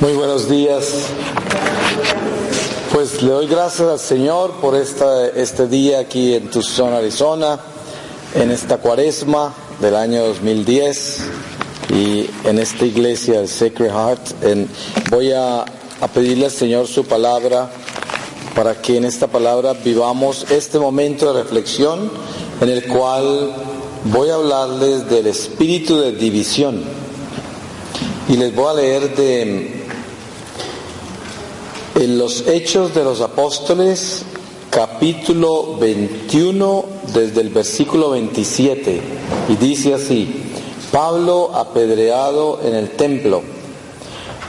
Muy buenos días. Pues le doy gracias al Señor por este día aquí en Tucson, Arizona, en esta cuaresma del año 2010 y en esta iglesia del Sacred Heart. Voy a pedirle al Señor su palabra para que en esta palabra vivamos este momento de reflexión en el cual voy a hablarles del espíritu de división. Y les voy a leer en los Hechos de los Apóstoles, capítulo 21, desde el versículo 27, y dice así: Pablo apedreado en el templo.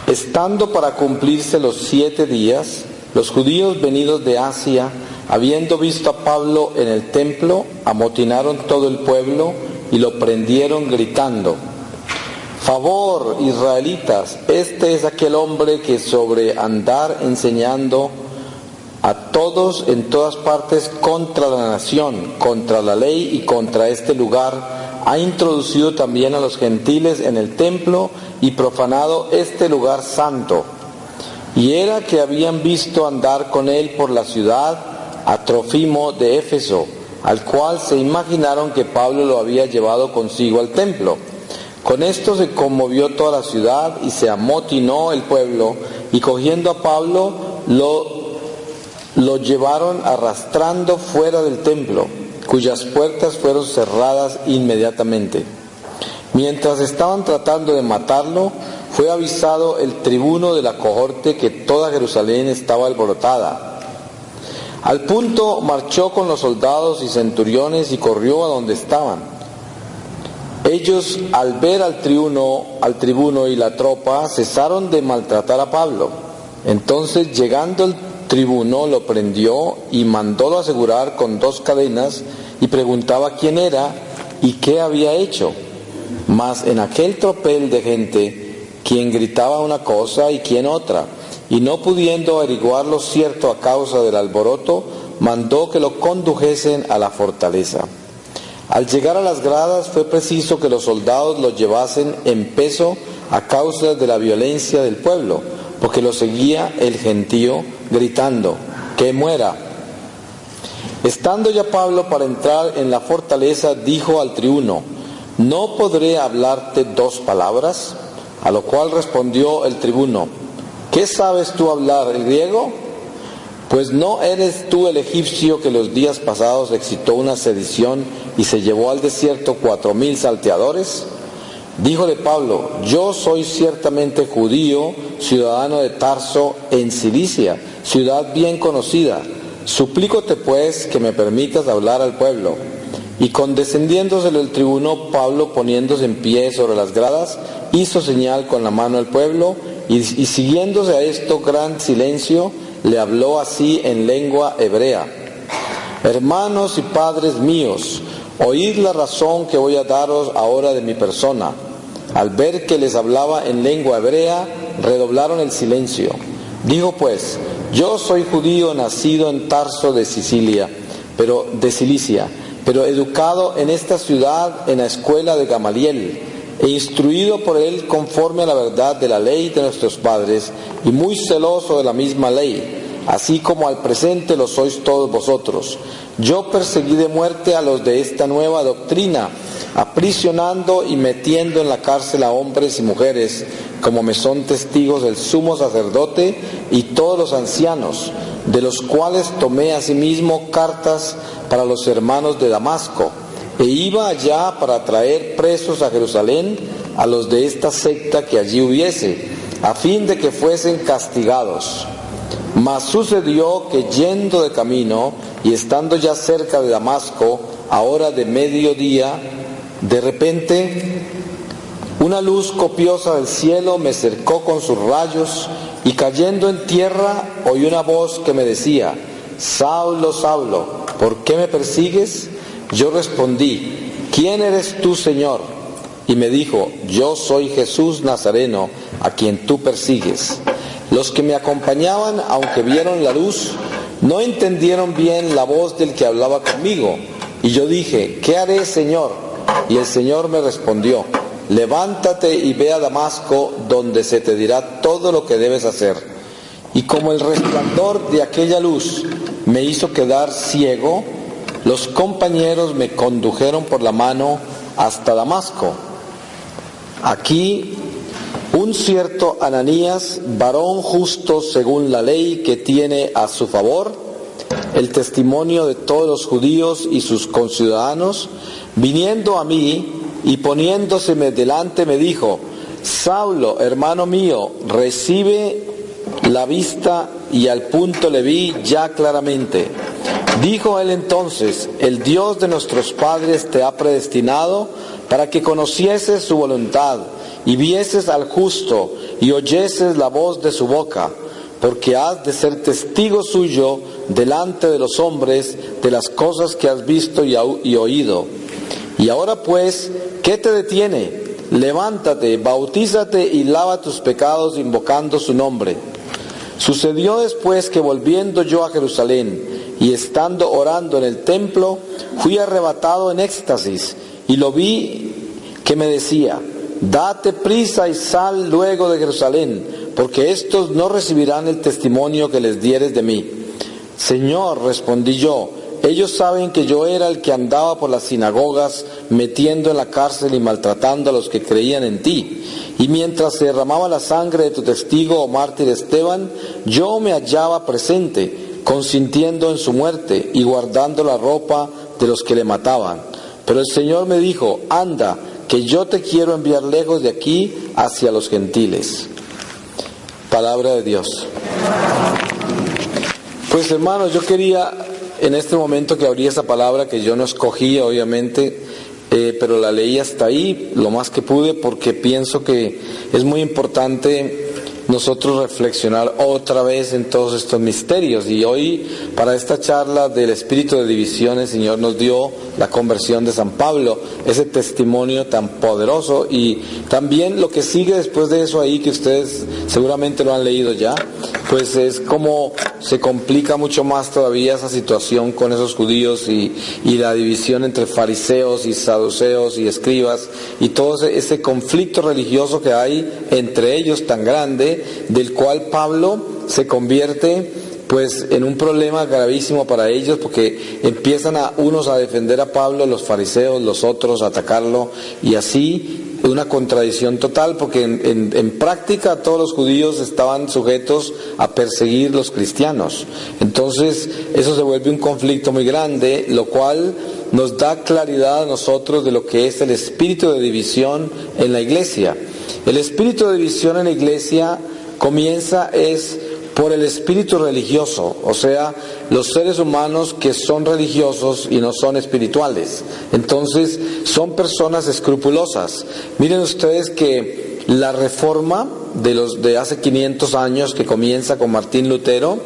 Estando para cumplirse los 7 días, los judíos venidos de Asia, habiendo visto a Pablo en el templo, amotinaron todo el pueblo y lo prendieron gritando: Favor, israelitas, este es aquel hombre que sobre andar enseñando a todos en todas partes contra la nación, contra la ley y contra este lugar, ha introducido también a los gentiles en el templo y profanado este lugar santo. Y era que habían visto andar con él por la ciudad a Trófimo de Éfeso, al cual se imaginaron que Pablo lo había llevado consigo al templo. Con esto se conmovió toda la ciudad y se amotinó el pueblo, y cogiendo a Pablo lo llevaron arrastrando fuera del templo, cuyas puertas fueron cerradas inmediatamente. Mientras estaban tratando de matarlo, fue avisado el tribuno de la cohorte que toda Jerusalén estaba alborotada. Al punto marchó con los soldados y centuriones y corrió a donde estaban. Ellos, al ver al tribuno y la tropa, cesaron de maltratar a Pablo. Entonces, llegando el tribuno, lo prendió y mandólo asegurar con 2 cadenas, y preguntaba quién era y qué había hecho. Mas en aquel tropel de gente, quien gritaba una cosa y quien otra, y no pudiendo averiguar lo cierto a causa del alboroto, mandó que lo condujesen a la fortaleza. Al llegar a las gradas fue preciso que los soldados lo llevasen en peso a causa de la violencia del pueblo, porque lo seguía el gentío gritando: ¡que muera! Estando ya Pablo para entrar en la fortaleza, dijo al tribuno: ¿no podré hablarte 2 palabras? A lo cual respondió el tribuno: ¿qué sabes tú hablar el griego? Pues ¿no eres tú el egipcio que los días pasados excitó una sedición y se llevó al desierto 4,000 salteadores? Díjole Pablo: yo soy ciertamente judío, ciudadano de Tarso en Cilicia, ciudad bien conocida. Suplícote pues que me permitas hablar al pueblo. Y condescendiéndosele el tribuno, Pablo, poniéndose en pie sobre las gradas, hizo señal con la mano al pueblo, y siguiéndose a esto gran silencio, le habló así en lengua hebrea: hermanos y padres míos, oíd la razón que voy a daros ahora de mi persona. Al ver que les hablaba en lengua hebrea, redoblaron el silencio. Dijo pues: yo soy judío nacido en Tarso de Cilicia, pero educado en esta ciudad en la escuela de Gamaliel, e instruido por él conforme a la verdad de la ley de nuestros padres, y muy celoso de la misma ley, así como al presente lo sois todos vosotros. Yo perseguí de muerte a los de esta nueva doctrina, aprisionando y metiendo en la cárcel a hombres y mujeres, como me son testigos el sumo sacerdote y todos los ancianos, de los cuales tomé asimismo cartas para los hermanos de Damasco, e iba allá para traer presos a Jerusalén a los de esta secta que allí hubiese, a fin de que fuesen castigados. Mas sucedió que yendo de camino y estando ya cerca de Damasco, a hora de mediodía, de repente una luz copiosa del cielo me cercó con sus rayos, y cayendo en tierra oí una voz que me decía: Saulo, Saulo, ¿por qué me persigues? Yo respondí: ¿quién eres tú, Señor? Y me dijo: yo soy Jesús Nazareno, a quien tú persigues. Los que me acompañaban, aunque vieron la luz, no entendieron bien la voz del que hablaba conmigo. Y yo dije: ¿qué haré, Señor? Y el Señor me respondió: levántate y ve a Damasco, donde se te dirá todo lo que debes hacer. Y como el resplandor de aquella luz me hizo quedar ciego, los compañeros me condujeron por la mano hasta Damasco. Aquí un cierto Ananías, varón justo según la ley, que tiene a su favor el testimonio de todos los judíos y sus conciudadanos, viniendo a mí y poniéndoseme delante, me dijo: Saulo, hermano mío, recibe la vista. Y al punto le vi ya claramente. Dijo él entonces: el Dios de nuestros padres te ha predestinado para que conocieses su voluntad, y vieses al justo, y oyeses la voz de su boca, porque has de ser testigo suyo delante de los hombres de las cosas que has visto y oído. Y ahora pues, ¿qué te detiene? Levántate, bautízate y lava tus pecados invocando su nombre. Sucedió después que, volviendo yo a Jerusalén y estando orando en el templo, fui arrebatado en éxtasis, y lo vi que me decía: date prisa y sal luego de Jerusalén, porque estos no recibirán el testimonio que les dieres de mí. Señor, respondí yo, ellos saben que yo era el que andaba por las sinagogas, metiendo en la cárcel y maltratando a los que creían en ti. Y mientras se derramaba la sangre de tu testigo, oh mártir Esteban, yo me hallaba presente, consintiendo en su muerte y guardando la ropa de los que le mataban. Pero el Señor me dijo: anda, que yo te quiero enviar lejos de aquí hacia los gentiles. Palabra de Dios. Pues hermanos, yo quería en este momento que abrí esa palabra, que yo no escogí obviamente, pero la leí hasta ahí lo más que pude, porque pienso que es muy importante nosotros reflexionar otra vez en todos estos misterios. Y hoy, para esta charla del espíritu de división, el Señor nos dio la conversión de San Pablo, ese testimonio tan poderoso, y también lo que sigue después de eso ahí, que ustedes seguramente lo han leído ya, pues es como se complica mucho más todavía esa situación con esos judíos y la división entre fariseos y saduceos y escribas, y todo ese conflicto religioso que hay entre ellos tan grande, del cual Pablo se convierte pues en un problema gravísimo para ellos, porque empiezan unos a defender a Pablo, los fariseos, los otros a atacarlo, y así una contradicción total, porque en práctica todos los judíos estaban sujetos a perseguir los cristianos. Entonces eso se vuelve un conflicto muy grande, lo cual nos da claridad a nosotros de lo que es el espíritu de división en la iglesia. El espíritu de división en la iglesia comienza por el espíritu religioso, o sea, los seres humanos que son religiosos y no son espirituales. Entonces, son personas escrupulosas. Miren ustedes que la reforma de hace 500 años, que comienza con Martín Lutero,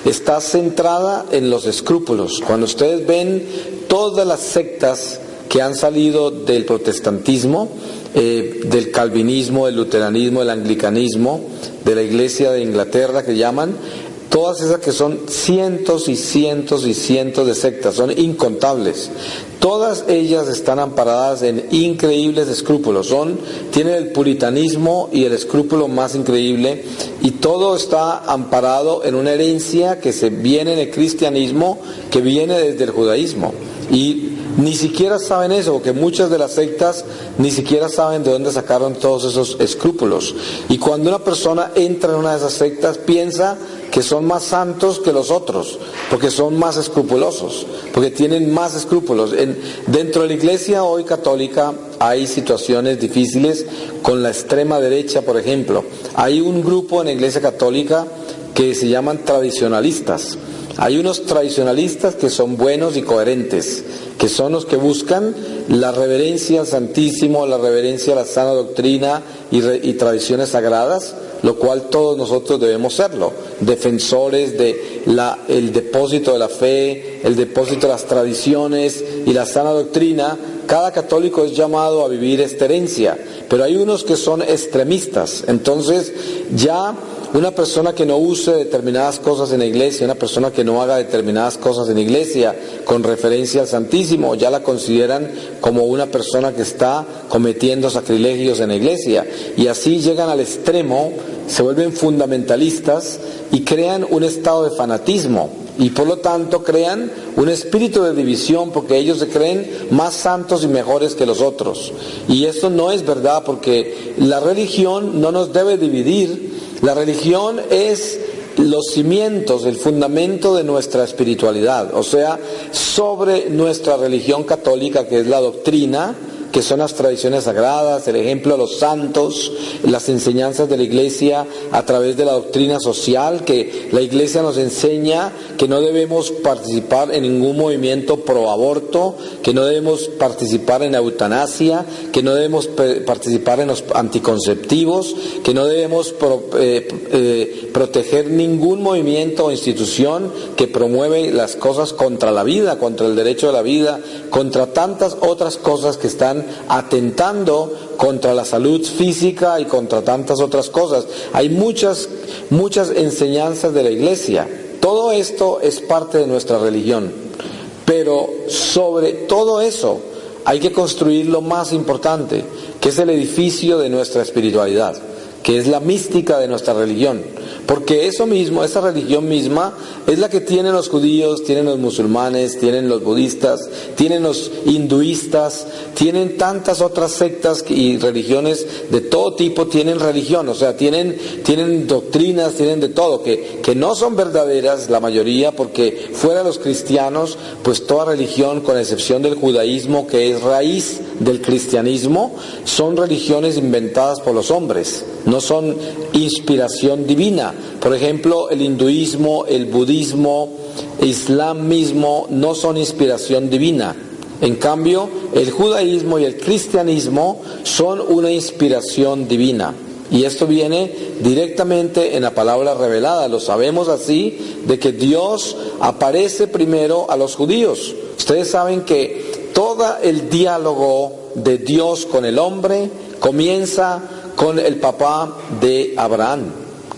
está centrada en los escrúpulos. Cuando ustedes ven todas las sectas que han salido del protestantismo, del calvinismo, del luteranismo, del anglicanismo, de la iglesia de Inglaterra que llaman, todas esas que son cientos y cientos y cientos de sectas, son incontables. Todas ellas están amparadas en increíbles escrúpulos, tienen el puritanismo y el escrúpulo más increíble, y todo está amparado en una herencia que se viene en el cristianismo, que viene desde el judaísmo. Y ni siquiera saben eso, porque muchas de las sectas ni siquiera saben de dónde sacaron todos esos escrúpulos. Y cuando una persona entra en una de esas sectas, piensa que son más santos que los otros, porque son más escrupulosos, porque tienen más escrúpulos. Dentro de la iglesia hoy católica hay situaciones difíciles con la extrema derecha, por ejemplo. Hay un grupo en la iglesia católica que se llaman tradicionalistas. Hay unos tradicionalistas que son buenos y coherentes, que son los que buscan la reverencia al Santísimo, la reverencia a la sana doctrina y tradiciones sagradas, lo cual todos nosotros debemos serlo, defensores el depósito de la fe, el depósito de las tradiciones y la sana doctrina. Cada católico es llamado a vivir esta herencia, pero hay unos que son extremistas. Entonces ya Una persona que no use determinadas cosas en la iglesia, una persona que no haga determinadas cosas en la iglesia con referencia al Santísimo, ya la consideran como una persona que está cometiendo sacrilegios en la iglesia. Y así llegan al extremo, se vuelven fundamentalistas y crean un estado de fanatismo. Y por lo tanto crean un espíritu de división, porque ellos se creen más santos y mejores que los otros. Y esto no es verdad, porque la religión no nos debe dividir. La religión es los cimientos, el fundamento de nuestra espiritualidad. O sea, sobre nuestra religión católica, que es la doctrina, que son las tradiciones sagradas, el ejemplo de los santos, las enseñanzas de la iglesia a través de la doctrina social, que la iglesia nos enseña que no debemos participar en ningún movimiento pro aborto, que no debemos participar en la eutanasia, que no debemos participar en los anticonceptivos, que no debemos proteger ningún movimiento o institución que promueve las cosas contra la vida, contra el derecho de la vida, contra tantas otras cosas que están atentando contra la salud física y contra tantas otras cosas. Hay muchas enseñanzas de la iglesia. Todo esto es parte de nuestra religión. Pero sobre todo eso hay que construir lo más importante, que es el edificio de nuestra espiritualidad, que es la mística de nuestra religión. Porque eso mismo, esa religión misma, es la que tienen los judíos, tienen los musulmanes, tienen los budistas, tienen los hinduistas, tienen tantas otras sectas y religiones de todo tipo, tienen religión, o sea, tienen doctrinas, tienen de todo, que no son verdaderas la mayoría, porque fuera de los cristianos, pues toda religión, con excepción del judaísmo, que es raíz del cristianismo, son religiones inventadas por los hombres, no son inspiración divina. Por ejemplo, el hinduismo, el budismo, el islam mismo no son inspiración divina. En cambio, el judaísmo y el cristianismo son una inspiración divina. Y esto viene directamente en la palabra revelada. Lo sabemos así, de que Dios aparece primero a los judíos. Ustedes saben que todo el diálogo de Dios con el hombre comienza con el papá de Abraham,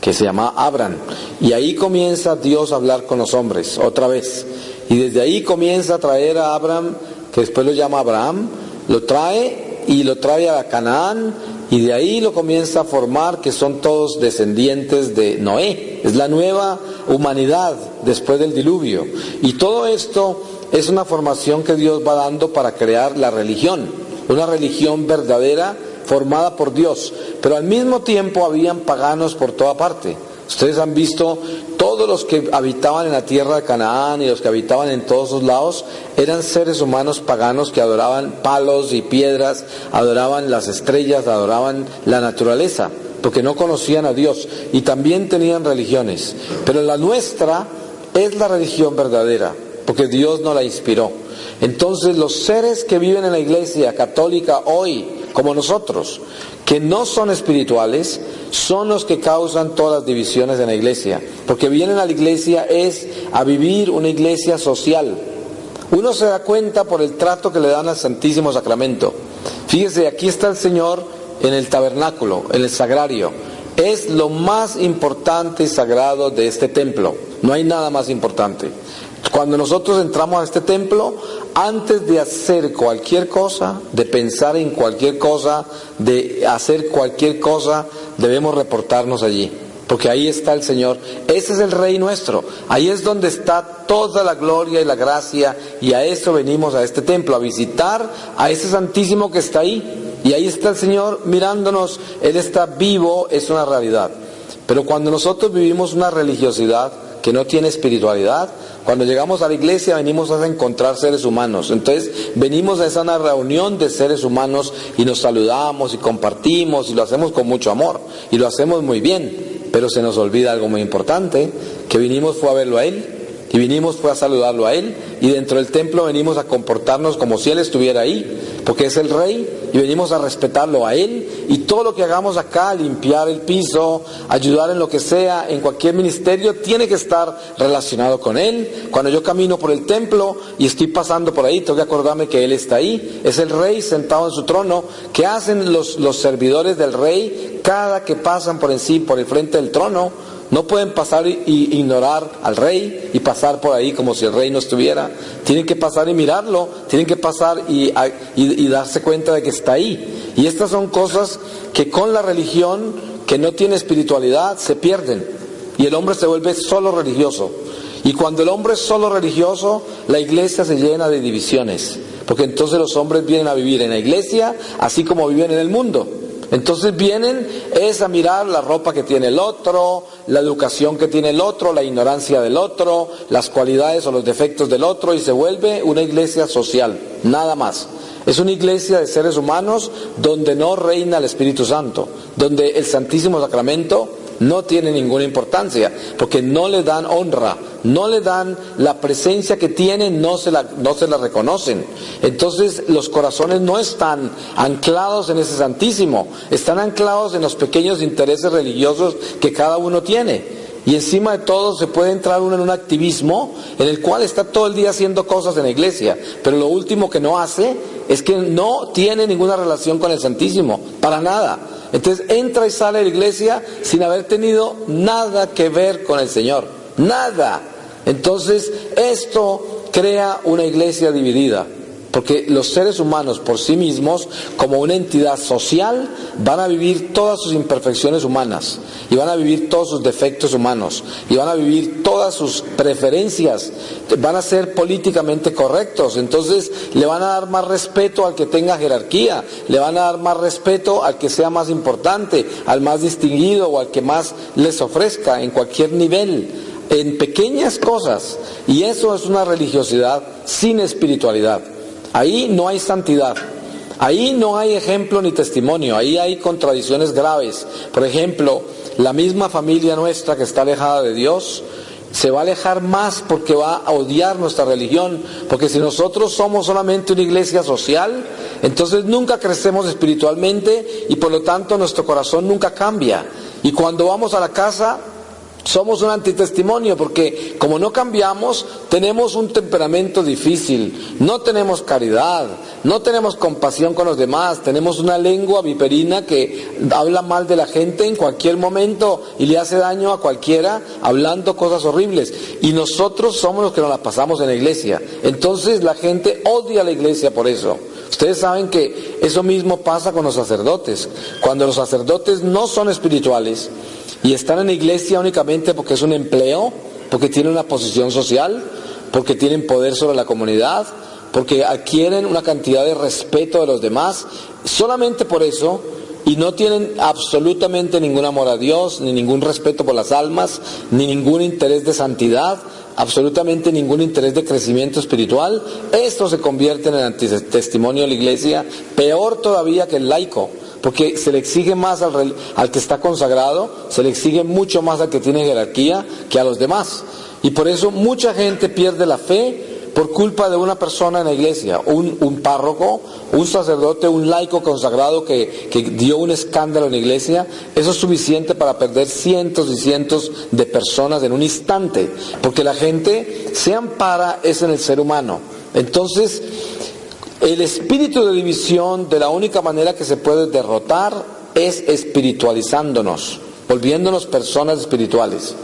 que se llama Abraham. Y ahí comienza Dios a hablar con los hombres, otra vez. Y desde ahí comienza a traer a Abraham, que después lo llama Abraham, lo trae a Canaán, y de ahí lo comienza a formar, que son todos descendientes de Noé. Es la nueva humanidad después del diluvio. Y todo esto es una formación que Dios va dando para crear la religión, una religión verdadera, formada por Dios. Pero al mismo tiempo habían paganos por toda parte. Ustedes han visto, todos los que habitaban en la tierra de Canaán y los que habitaban en todos esos lados eran seres humanos paganos que adoraban palos y piedras, adoraban las estrellas, adoraban la naturaleza, porque no conocían a Dios, y también tenían religiones. Pero la nuestra es la religión verdadera, porque Dios nos la inspiró. Entonces los seres que viven en la iglesia católica hoy, como nosotros, que no son espirituales, son los que causan todas las divisiones en la iglesia, porque vienen a la iglesia es a vivir una iglesia social. Uno se da cuenta por el trato que le dan al Santísimo Sacramento. Fíjese, aquí está el Señor en el tabernáculo, en el sagrario. Es lo más importante y sagrado de este templo. No hay nada más importante. Cuando nosotros entramos a este templo, antes de hacer cualquier cosa, de pensar en cualquier cosa, de hacer cualquier cosa, debemos reportarnos allí, porque ahí está el Señor. Ese es el Rey nuestro. Ahí es donde está toda la gloria y la gracia, y a eso venimos a este templo, a visitar a ese Santísimo que está ahí. Y ahí está el Señor mirándonos. Él está vivo, es una realidad. Pero cuando nosotros vivimos una religiosidad que no tiene espiritualidad, cuando llegamos a la iglesia venimos a encontrar seres humanos. Entonces venimos a esa una reunión de seres humanos y nos saludamos y compartimos y lo hacemos con mucho amor y lo hacemos muy bien. Pero se nos olvida algo muy importante, que vinimos fue a verlo a Él, y vinimos fue a saludarlo a Él, y dentro del templo venimos a comportarnos como si Él estuviera ahí. porque es el rey y venimos a respetarlo a él, y todo lo que hagamos acá, limpiar el piso, ayudar en lo que sea, en cualquier ministerio, tiene que estar relacionado con él. Cuando yo camino por el templo y estoy pasando por ahí, tengo que acordarme que él está ahí, es el rey sentado en su trono. ¿Qué hacen los servidores del rey cada que pasan por encima, por el frente del trono? No pueden pasar y ignorar al rey y pasar por ahí como si el rey no estuviera. Tienen que pasar y mirarlo, tienen que pasar y darse cuenta de que está ahí. Y estas son cosas que con la religión que no tiene espiritualidad se pierden, y el hombre se vuelve solo religioso. Y cuando el hombre es solo religioso, la iglesia se llena de divisiones, porque entonces los hombres vienen a vivir en la iglesia así como viven en el mundo. Entonces vienen es a mirar la ropa que tiene el otro, la educación que tiene el otro, la ignorancia del otro, las cualidades o los defectos del otro, y se vuelve una iglesia social, nada más. Es una iglesia de seres humanos donde no reina el Espíritu Santo, donde el Santísimo Sacramento no tiene ninguna importancia, porque no le dan honra, no le dan la presencia que tiene, no se la reconocen. Entonces los corazones no están anclados en ese Santísimo, están anclados en los pequeños intereses religiosos que cada uno tiene. Y encima de todo se puede entrar uno en un activismo en el cual está todo el día haciendo cosas en la iglesia, pero lo último que no hace es que no tiene ninguna relación con el Santísimo, para nada. Entonces entra y sale de la iglesia sin haber tenido nada que ver con el Señor, nada. Entonces esto crea una iglesia dividida, porque los seres humanos por sí mismos, como una entidad social, van a vivir todas sus imperfecciones humanas, y van a vivir todos sus defectos humanos, y van a vivir todas sus preferencias, van a ser políticamente correctos. Entonces le van a dar más respeto al que tenga jerarquía, le van a dar más respeto al que sea más importante, al más distinguido o al que más les ofrezca en cualquier nivel, en pequeñas cosas. Y eso es una religiosidad sin espiritualidad. Ahí no hay santidad, ahí no hay ejemplo ni testimonio, ahí hay contradicciones graves. Por ejemplo, la misma familia nuestra que está alejada de Dios se va a alejar más porque va a odiar nuestra religión, porque si nosotros somos solamente una iglesia social, entonces nunca crecemos espiritualmente y por lo tanto nuestro corazón nunca cambia. Y cuando vamos a la casa, somos un antitestimonio, porque como no cambiamos, tenemos un temperamento difícil, no tenemos caridad, no tenemos compasión con los demás, tenemos una lengua viperina que habla mal de la gente en cualquier momento y le hace daño a cualquiera hablando cosas horribles. Y nosotros somos los que nos la pasamos en la iglesia. Entonces la gente odia a la iglesia por eso. Ustedes saben que eso mismo pasa con los sacerdotes. Cuando los sacerdotes no son espirituales y están en la iglesia únicamente porque es un empleo, porque tienen una posición social, porque tienen poder sobre la comunidad, porque adquieren una cantidad de respeto de los demás, solamente por eso, y no tienen absolutamente ningún amor a Dios, ni ningún respeto por las almas, ni ningún interés de santidad, absolutamente ningún interés de crecimiento espiritual, esto se convierte en el antitestimonio de la iglesia, peor todavía que el laico, porque se le exige más al que está consagrado, se le exige mucho más al que tiene jerarquía que a los demás. Y por eso mucha gente pierde la fe por culpa de una persona en la iglesia, un párroco, un sacerdote, un laico consagrado que dio un escándalo en la iglesia. Eso es suficiente para perder cientos y cientos de personas en un instante, porque la gente se ampara es en el ser humano. Entonces, el espíritu de división, de la única manera que se puede derrotar es espiritualizándonos, volviéndonos personas espirituales.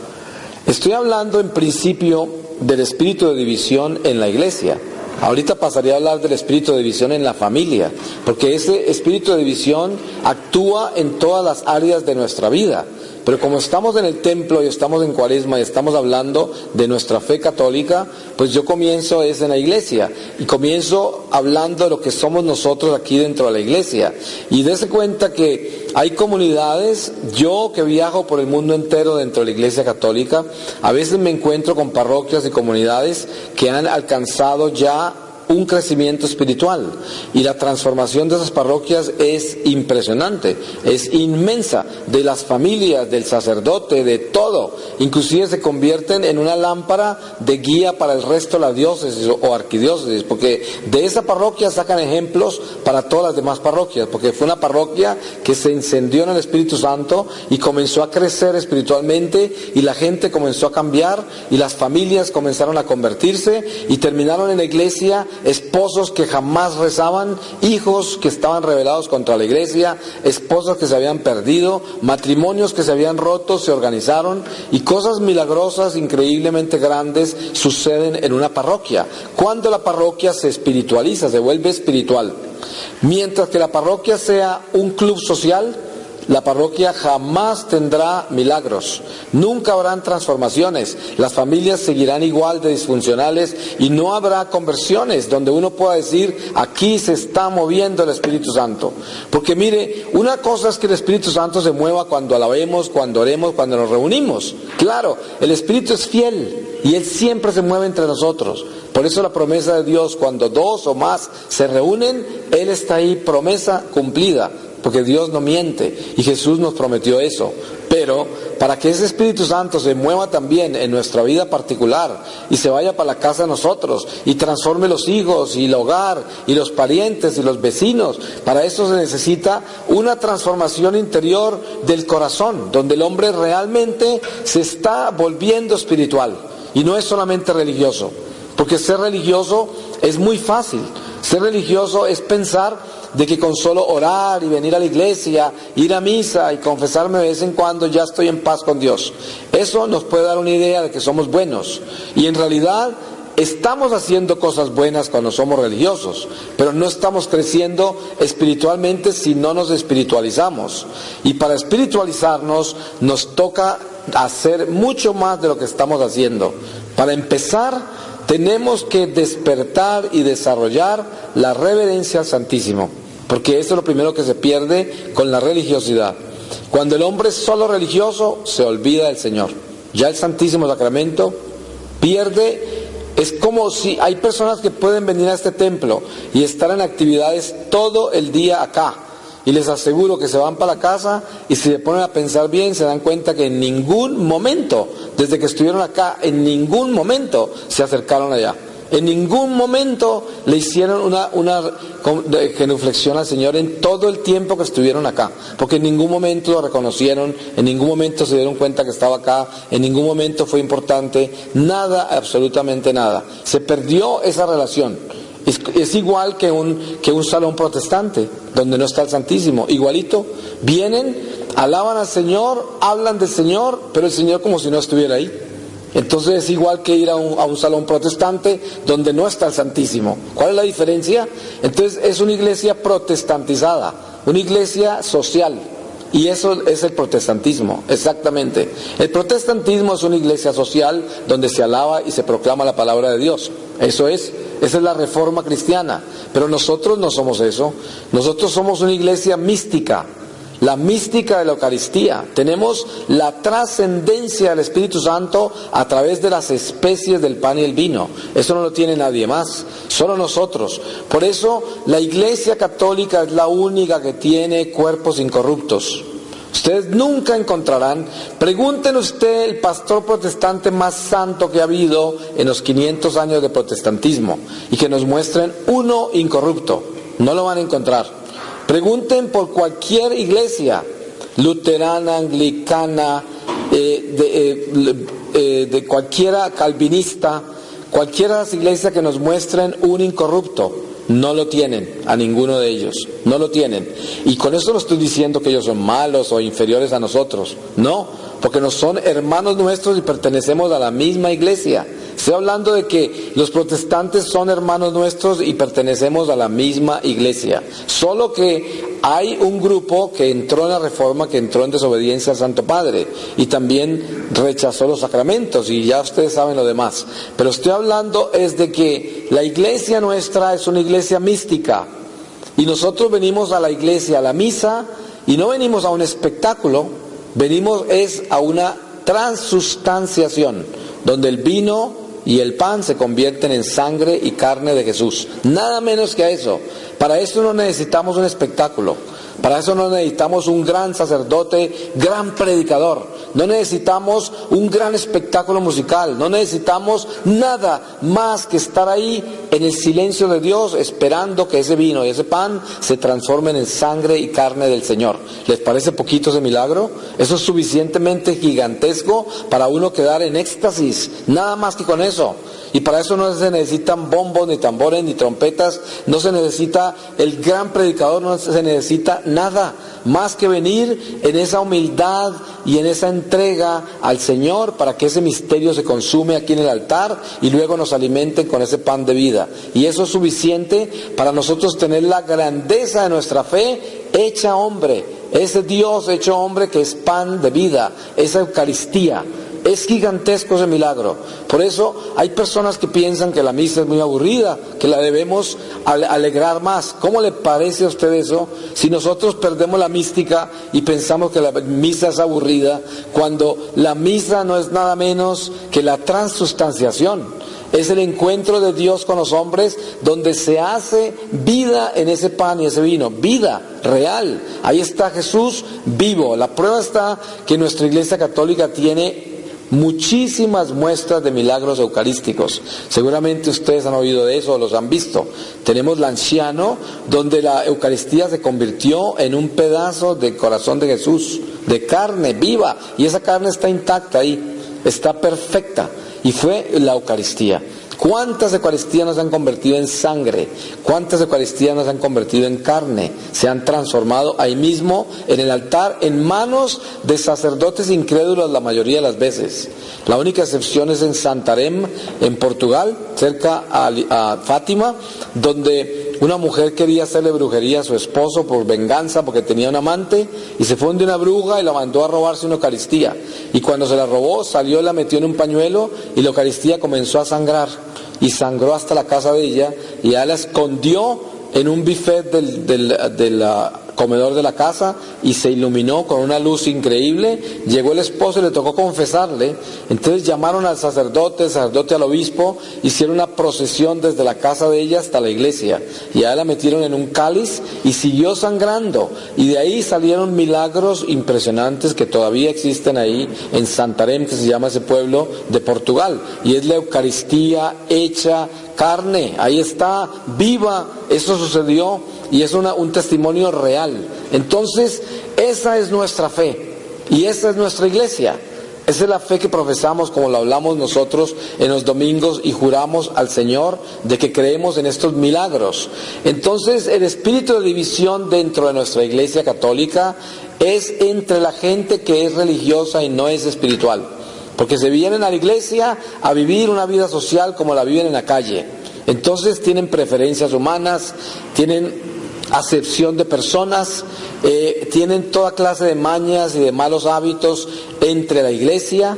Estoy hablando en principio del espíritu de división en la iglesia. Ahorita pasaría a hablar del espíritu de división en la familia, porque ese espíritu de división actúa en todas las áreas de nuestra vida. Pero como estamos en el templo y estamos en Cuaresma y estamos hablando de nuestra fe católica, pues yo comienzo es en la iglesia y comienzo hablando de lo que somos nosotros aquí dentro de la iglesia. Y dése cuenta que hay comunidades, yo que viajo por el mundo entero dentro de la iglesia católica, a veces me encuentro con parroquias y comunidades que han alcanzado ya un crecimiento espiritual. Y la transformación de esas parroquias es impresionante, es inmensa, de las familias, del sacerdote, de todo. Inclusive se convierten en una lámpara de guía para el resto de las diócesis o arquidiócesis, porque de esa parroquia sacan ejemplos para todas las demás parroquias, porque fue una parroquia que se encendió en el Espíritu Santo y comenzó a crecer espiritualmente, y la gente comenzó a cambiar, y las familias comenzaron a convertirse, y terminaron en la iglesia esposos que jamás rezaban, hijos que estaban rebelados contra la iglesia, esposas que se habían perdido, matrimonios que se habían roto, se organizaron, y cosas milagrosas, increíblemente grandes, suceden en una parroquia. Cuando la parroquia se espiritualiza, se vuelve espiritual. Mientras que la parroquia sea un club social, la parroquia jamás tendrá milagros, nunca habrán transformaciones, las familias seguirán igual de disfuncionales y no habrá conversiones donde uno pueda decir, aquí se está moviendo el Espíritu Santo. Porque mire, una cosa es que el Espíritu Santo se mueva cuando alabemos, cuando oremos, cuando nos reunimos. Claro, el Espíritu es fiel y Él siempre se mueve entre nosotros. Por eso la promesa de Dios, cuando dos o más se reúnen, Él está ahí, promesa cumplida. Porque Dios no miente y Jesús nos prometió eso. Pero para que ese Espíritu Santo se mueva también en nuestra vida particular y se vaya para la casa de nosotros y transforme los hijos y el hogar y los parientes y los vecinos, para eso se necesita una transformación interior del corazón, donde el hombre realmente se está volviendo espiritual y no es solamente religioso. Porque ser religioso es muy fácil. Ser religioso es pensar de que con solo orar y venir a la iglesia, ir a misa y confesarme de vez en cuando ya estoy en paz con Dios. Eso nos puede dar una idea de que somos buenos. Y en realidad estamos haciendo cosas buenas cuando somos religiosos, pero no estamos creciendo espiritualmente si no nos espiritualizamos. Y para espiritualizarnos nos toca hacer mucho más de lo que estamos haciendo. Para empezar, tenemos que despertar y desarrollar la reverencia al Santísimo, porque eso es lo primero que se pierde con la religiosidad. Cuando el hombre es solo religioso, se olvida del Señor. Ya el Santísimo Sacramento pierde. Es como si hay personas que pueden venir a este templo y estar en actividades todo el día acá, y les aseguro que se van para la casa y si se ponen a pensar bien se dan cuenta que en ningún momento, desde que estuvieron acá, en ningún momento se acercaron allá. En ningún momento le hicieron una genuflexión al Señor en todo el tiempo que estuvieron acá, porque en ningún momento lo reconocieron, en ningún momento se dieron cuenta que estaba acá, en ningún momento fue importante, nada, absolutamente nada. Se perdió esa relación. Es igual que un salón protestante, donde no está el Santísimo, igualito. Vienen, alaban al Señor, hablan del Señor, pero el Señor como si no estuviera ahí. Entonces es igual que ir a un salón protestante donde no está el Santísimo. ¿Cuál es la diferencia? Entonces es una iglesia protestantizada, una iglesia social. Y eso es el protestantismo, exactamente. El protestantismo es una iglesia social donde se alaba y se proclama la palabra de Dios. Eso es, esa es la reforma cristiana. Pero nosotros no somos eso. Nosotros somos una iglesia mística. La mística de la Eucaristía. Tenemos la trascendencia del Espíritu Santo a través de las especies del pan y el vino. Eso no lo tiene nadie más, solo nosotros. Por eso la Iglesia Católica es la única que tiene cuerpos incorruptos. Ustedes nunca encontrarán, pregunten usted el pastor protestante más santo que ha habido en los 500 años de protestantismo y que nos muestren uno incorrupto. No lo van a encontrar. Pregunten por cualquier iglesia, luterana, anglicana, de cualquiera, calvinista, cualquiera de las iglesias que nos muestren un incorrupto. No lo tienen, a ninguno de ellos, no lo tienen. Y con eso no estoy diciendo que ellos son malos o inferiores a nosotros, no, porque nos son hermanos nuestros y pertenecemos a la misma iglesia. Estoy hablando de que los protestantes son hermanos nuestros y pertenecemos a la misma iglesia. Solo que hay un grupo que entró en la reforma, que entró en desobediencia al Santo Padre y también rechazó los sacramentos y ya ustedes saben lo demás. Pero estoy hablando es de que la iglesia nuestra es una iglesia mística y nosotros venimos a la iglesia, a la misa, y no venimos a un espectáculo, venimos es a una transustanciación, donde el vino y el pan se convierten en sangre y carne de Jesús. Nada menos que a eso. Para eso no necesitamos un espectáculo. Para eso no necesitamos un gran sacerdote, gran predicador. No necesitamos un gran espectáculo musical. No necesitamos nada más que estar ahí en el silencio de Dios, esperando que ese vino y ese pan se transformen en sangre y carne del Señor. ¿Les parece poquito ese milagro? Eso es suficientemente gigantesco para uno quedar en éxtasis. Nada más que con eso. Y para eso no se necesitan bombos, ni tambores, ni trompetas, no se necesita el gran predicador, no se necesita nada más que venir en esa humildad y en esa entrega al Señor para que ese misterio se consume aquí en el altar y luego nos alimenten con ese pan de vida. Y eso es suficiente para nosotros tener la grandeza de nuestra fe hecha hombre, ese Dios hecho hombre que es pan de vida, esa Eucaristía. Es gigantesco ese milagro. Por eso hay personas que piensan que la misa es muy aburrida, que la debemos alegrar más. ¿Cómo le parece a usted eso? Si nosotros perdemos la mística y pensamos que la misa es aburrida, cuando la misa no es nada menos que la transustanciación. Es el encuentro de Dios con los hombres donde se hace vida en ese pan y ese vino. Vida real. Ahí está Jesús vivo. La prueba está que nuestra Iglesia Católica tiene muchísimas muestras de milagros eucarísticos. Seguramente ustedes han oído de eso o los han visto. Tenemos Lanciano, donde la Eucaristía se convirtió en un pedazo del corazón de Jesús, de carne viva, y esa carne está intacta ahí, está perfecta, y fue la Eucaristía. ¿Cuántas Eucaristías nos han convertido en sangre? ¿Cuántas Eucaristías nos han convertido en carne? Se han transformado ahí mismo en el altar, en manos de sacerdotes incrédulos la mayoría de las veces. La única excepción es en Santarém, en Portugal, cerca a Fátima, donde una mujer quería hacerle brujería a su esposo por venganza porque tenía un amante y se fue de una bruja y la mandó a robarse una Eucaristía. Y cuando se la robó, salió y la metió en un pañuelo y la Eucaristía comenzó a sangrar. Y sangró hasta la casa de ella y ella la escondió en un buffet del comedor de la casa y se iluminó con una luz increíble. Llegó el esposo y le tocó confesarle. Entonces llamaron al sacerdote al obispo, hicieron una procesión desde la casa de ella hasta la iglesia y a ella la metieron en un cáliz y siguió sangrando, y de ahí salieron milagros impresionantes que todavía existen ahí en Santarém, que se llama ese pueblo de Portugal, y es la Eucaristía hecha carne. Ahí está, viva. Eso sucedió y es un testimonio real. Entonces, esa es nuestra fe y esa es nuestra iglesia. Esa es la fe que profesamos, como lo hablamos nosotros en los domingos, y juramos al Señor de que creemos en estos milagros. Entonces, el espíritu de división dentro de nuestra iglesia católica es entre la gente que es religiosa y no es espiritual, porque se vienen a la iglesia a vivir una vida social como la viven en la calle. Entonces tienen preferencias humanas, tienen acepción de personas, tienen toda clase de mañas y de malos hábitos entre la iglesia,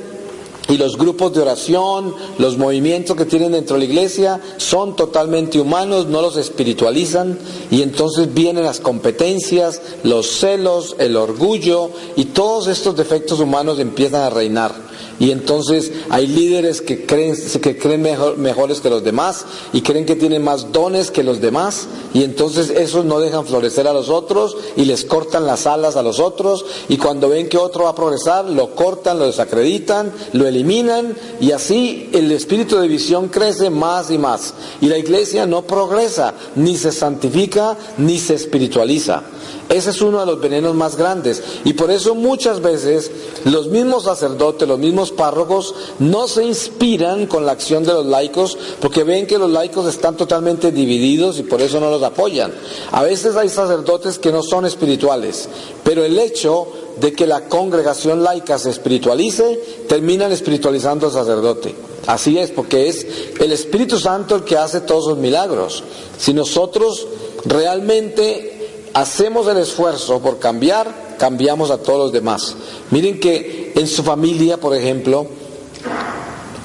y los grupos de oración, los movimientos que tienen dentro de la iglesia son totalmente humanos, no los espiritualizan, y entonces vienen las competencias, los celos, el orgullo, y todos estos defectos humanos empiezan a reinar. Y entonces hay líderes que creen mejores que los demás y creen que tienen más dones que los demás, y entonces esos no dejan florecer a los otros y les cortan las alas a los otros, y cuando ven que otro va a progresar lo cortan, lo desacreditan, lo eliminan, y así el espíritu de división crece más y más, y la iglesia no progresa, ni se santifica, ni se espiritualiza. Ese es uno de los venenos más grandes, y por eso muchas veces los mismos sacerdotes, los mismos párrocos no se inspiran con la acción de los laicos, porque ven que los laicos están totalmente divididos y por eso no los apoyan. A veces hay sacerdotes que no son espirituales, pero el hecho de que la congregación laica se espiritualice, terminan espiritualizando al sacerdote. Así es, porque es el Espíritu Santo el que hace todos los milagros. Si nosotros realmente hacemos el esfuerzo por cambiar, cambiamos a todos los demás. Miren que en su familia, por ejemplo,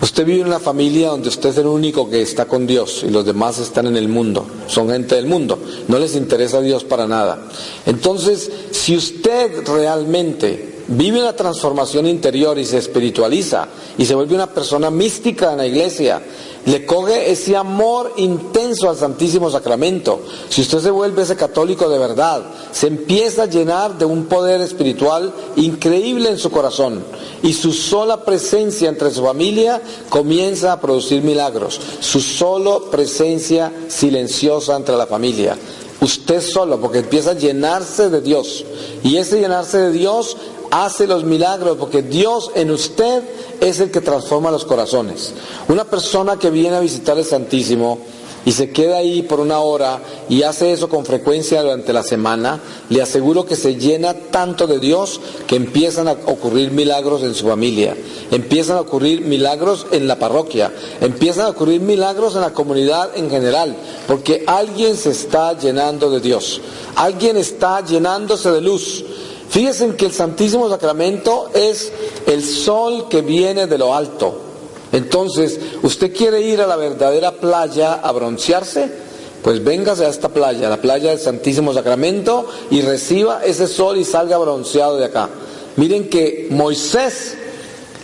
usted vive en una familia donde usted es el único que está con Dios y los demás están en el mundo, son gente del mundo, no les interesa a Dios para nada. Entonces, si usted realmente vive una transformación interior y se espiritualiza y se vuelve una persona mística en la iglesia, le coge ese amor intenso al Santísimo Sacramento, si usted se vuelve ese católico de verdad, se empieza a llenar de un poder espiritual increíble en su corazón, y su sola presencia entre su familia comienza a producir milagros, su sola presencia silenciosa entre la familia. Usted solo, porque empieza a llenarse de Dios, y ese llenarse de Dios hace los milagros, porque Dios en usted es el que transforma los corazones. Una persona que viene a visitar el Santísimo y se queda ahí por una hora y hace eso con frecuencia durante la semana, le aseguro que se llena tanto de Dios que empiezan a ocurrir milagros en su familia, empiezan a ocurrir milagros en la parroquia, empiezan a ocurrir milagros en la comunidad en general, porque alguien se está llenando de Dios, alguien está llenándose de luz. Fíjense que el Santísimo Sacramento es el sol que viene de lo alto. Entonces, ¿usted quiere ir a la verdadera playa a broncearse? Pues véngase a esta playa, la playa del Santísimo Sacramento, y reciba ese sol y salga bronceado de acá. Miren que Moisés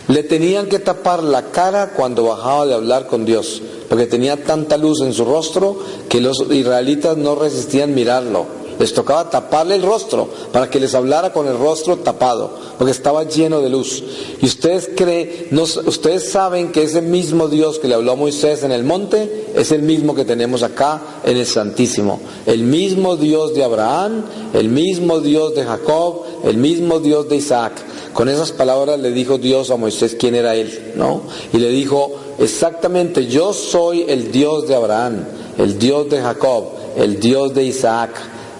le tenían que tapar la cara cuando bajaba de hablar con Dios, porque tenía tanta luz en su rostro que los israelitas no resistían mirarlo. Les tocaba taparle el rostro para que les hablara con el rostro tapado, porque estaba lleno de luz. Y ustedes saben que ese mismo Dios que le habló a Moisés en el monte es el mismo que tenemos acá en el Santísimo. El mismo Dios de Abraham, el mismo Dios de Jacob, el mismo Dios de Isaac. Con esas palabras le dijo Dios a Moisés quién era él, ¿no? Y le dijo exactamente: yo soy el Dios de Abraham, el Dios de Jacob, el Dios de Isaac.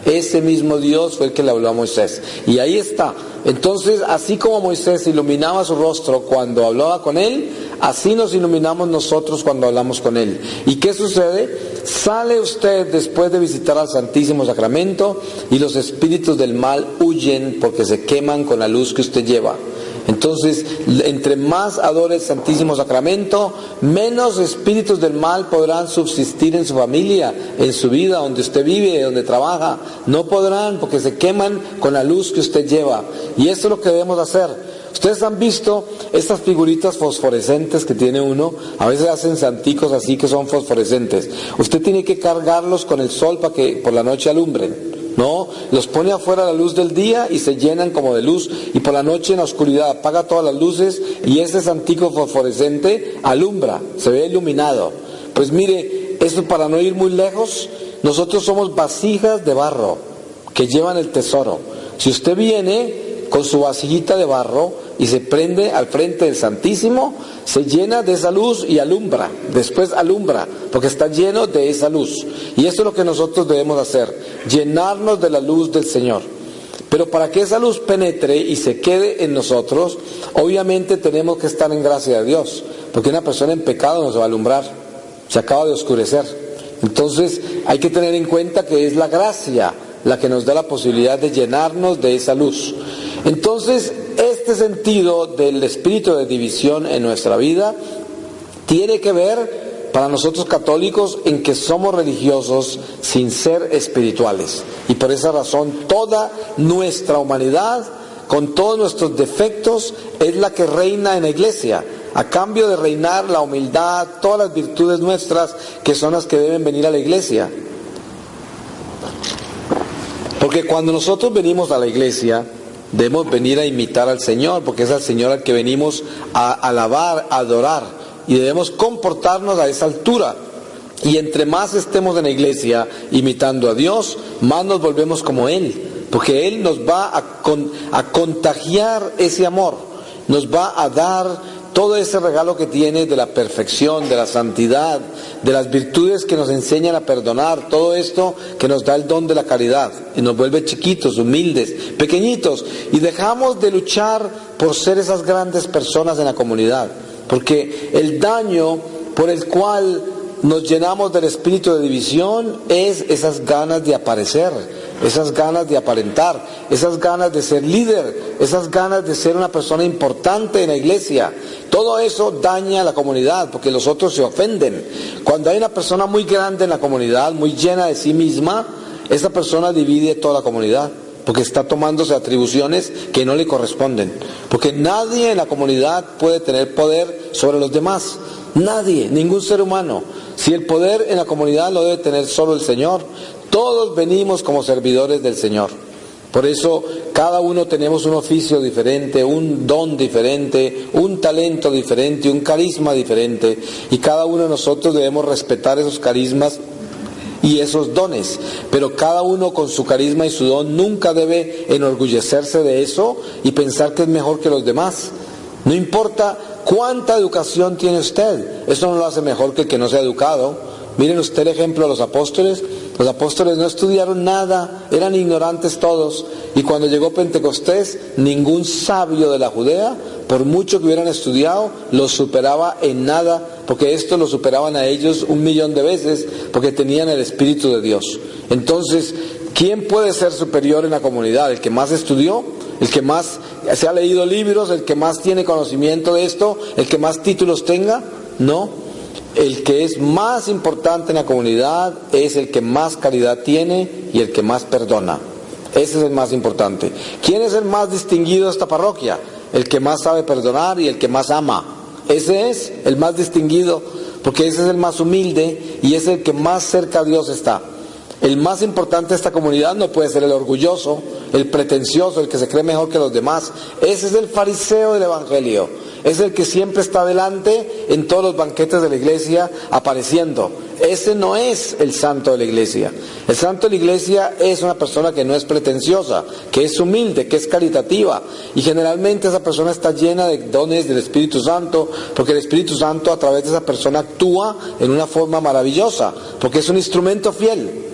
Ese mismo Dios fue el que le habló a Moisés. Y ahí está. Entonces, así como Moisés iluminaba su rostro cuando hablaba con él, así nos iluminamos nosotros cuando hablamos con él. ¿Y qué sucede? Sale usted después de visitar al Santísimo Sacramento y los espíritus del mal huyen porque se queman con la luz que usted lleva. Entonces, entre más adore el Santísimo Sacramento, menos espíritus del mal podrán subsistir en su familia, en su vida, donde usted vive, donde trabaja. No podrán, porque se queman con la luz que usted lleva. Y eso es lo que debemos hacer. Ustedes han visto estas figuritas fosforescentes que tiene uno, a veces hacen santicos así que son fosforescentes. Usted tiene que cargarlos con el sol para que por la noche alumbren. No, los pone afuera a la luz del día y se llenan como de luz, y por la noche en la oscuridad apaga todas las luces y ese santico fosforescente alumbra, se ve iluminado. Pues mire, eso para no ir muy lejos, nosotros somos vasijas de barro que llevan el tesoro. Si usted viene con su vasijita de barro y se prende al frente del Santísimo, se llena de esa luz y alumbra, después alumbra, porque está lleno de esa luz. Y eso es lo que nosotros debemos hacer, llenarnos de la luz del Señor. Pero para que esa luz penetre y se quede en nosotros, obviamente tenemos que estar en gracia de Dios, porque una persona en pecado no se va a alumbrar, se acaba de oscurecer. Entonces hay que tener en cuenta que es la gracia la que nos da la posibilidad de llenarnos de esa luz. Entonces, este sentido del espíritu de división en nuestra vida tiene que ver, para nosotros católicos, en que somos religiosos sin ser espirituales. Y por esa razón, toda nuestra humanidad, con todos nuestros defectos, es la que reina en la iglesia. A cambio de reinar la humildad, todas las virtudes nuestras, que son las que deben venir a la iglesia. Porque cuando nosotros venimos a la iglesia, debemos venir a imitar al Señor, porque es al Señor al que venimos a alabar, a adorar, y debemos comportarnos a esa altura. Y entre más estemos en la iglesia imitando a Dios, más nos volvemos como Él, porque Él nos va a contagiar ese amor, nos va a dar todo ese regalo que tiene de la perfección, de la santidad, de las virtudes que nos enseñan a perdonar, todo esto que nos da el don de la caridad, y nos vuelve chiquitos, humildes, pequeñitos, y dejamos de luchar por ser esas grandes personas en la comunidad, porque el daño por el cual nos llenamos del espíritu de división es esas ganas de aparecer, esas ganas de aparentar, esas ganas de ser líder, esas ganas de ser una persona importante en la iglesia. Todo eso daña a la comunidad, porque los otros se ofenden. Cuando hay una persona muy grande en la comunidad, muy llena de sí misma, esa persona divide toda la comunidad. porque está tomándose atribuciones que no le corresponden. Porque nadie en la comunidad puede tener poder sobre los demás. Nadie, ningún ser humano. Si el poder en la comunidad lo debe tener solo el Señor, todos venimos como servidores del Señor. Por eso cada uno tenemos un oficio diferente, un don diferente, un talento diferente, un carisma diferente, y cada uno de nosotros debemos respetar esos carismas y esos dones, pero cada uno con su carisma y su don nunca debe enorgullecerse de eso y pensar que es mejor que los demás. No importa cuánta educación tiene usted, eso no lo hace mejor que el que no sea educado. Miren usted el ejemplo de los apóstoles. Los apóstoles no estudiaron nada, eran ignorantes todos, y cuando llegó Pentecostés, ningún sabio de la Judea, por mucho que hubieran estudiado, los superaba en nada, porque estos los superaban a ellos 1.000.000 de veces, porque tenían el Espíritu de Dios. Entonces, ¿quién puede ser superior en la comunidad? ¿El que más estudió? ¿El que más se ha leído libros? ¿El que más tiene conocimiento de esto? ¿El que más títulos tenga? No. El que es más importante en la comunidad es el que más caridad tiene y el que más perdona. Ese es el más importante. ¿Quién es el más distinguido de esta parroquia? El que más sabe perdonar y el que más ama. Ese es el más distinguido, porque ese es el más humilde y es el que más cerca a Dios está. El más importante de esta comunidad no puede ser el orgulloso, el pretencioso, el que se cree mejor que los demás. Ese es el fariseo del Evangelio. Es el que siempre está delante en todos los banquetes de la iglesia apareciendo. Ese no es el santo de la iglesia. El santo de la iglesia es una persona que no es pretenciosa, que es humilde, que es caritativa. Y generalmente esa persona está llena de dones del Espíritu Santo, porque el Espíritu Santo a través de esa persona actúa en una forma maravillosa, porque es un instrumento fiel.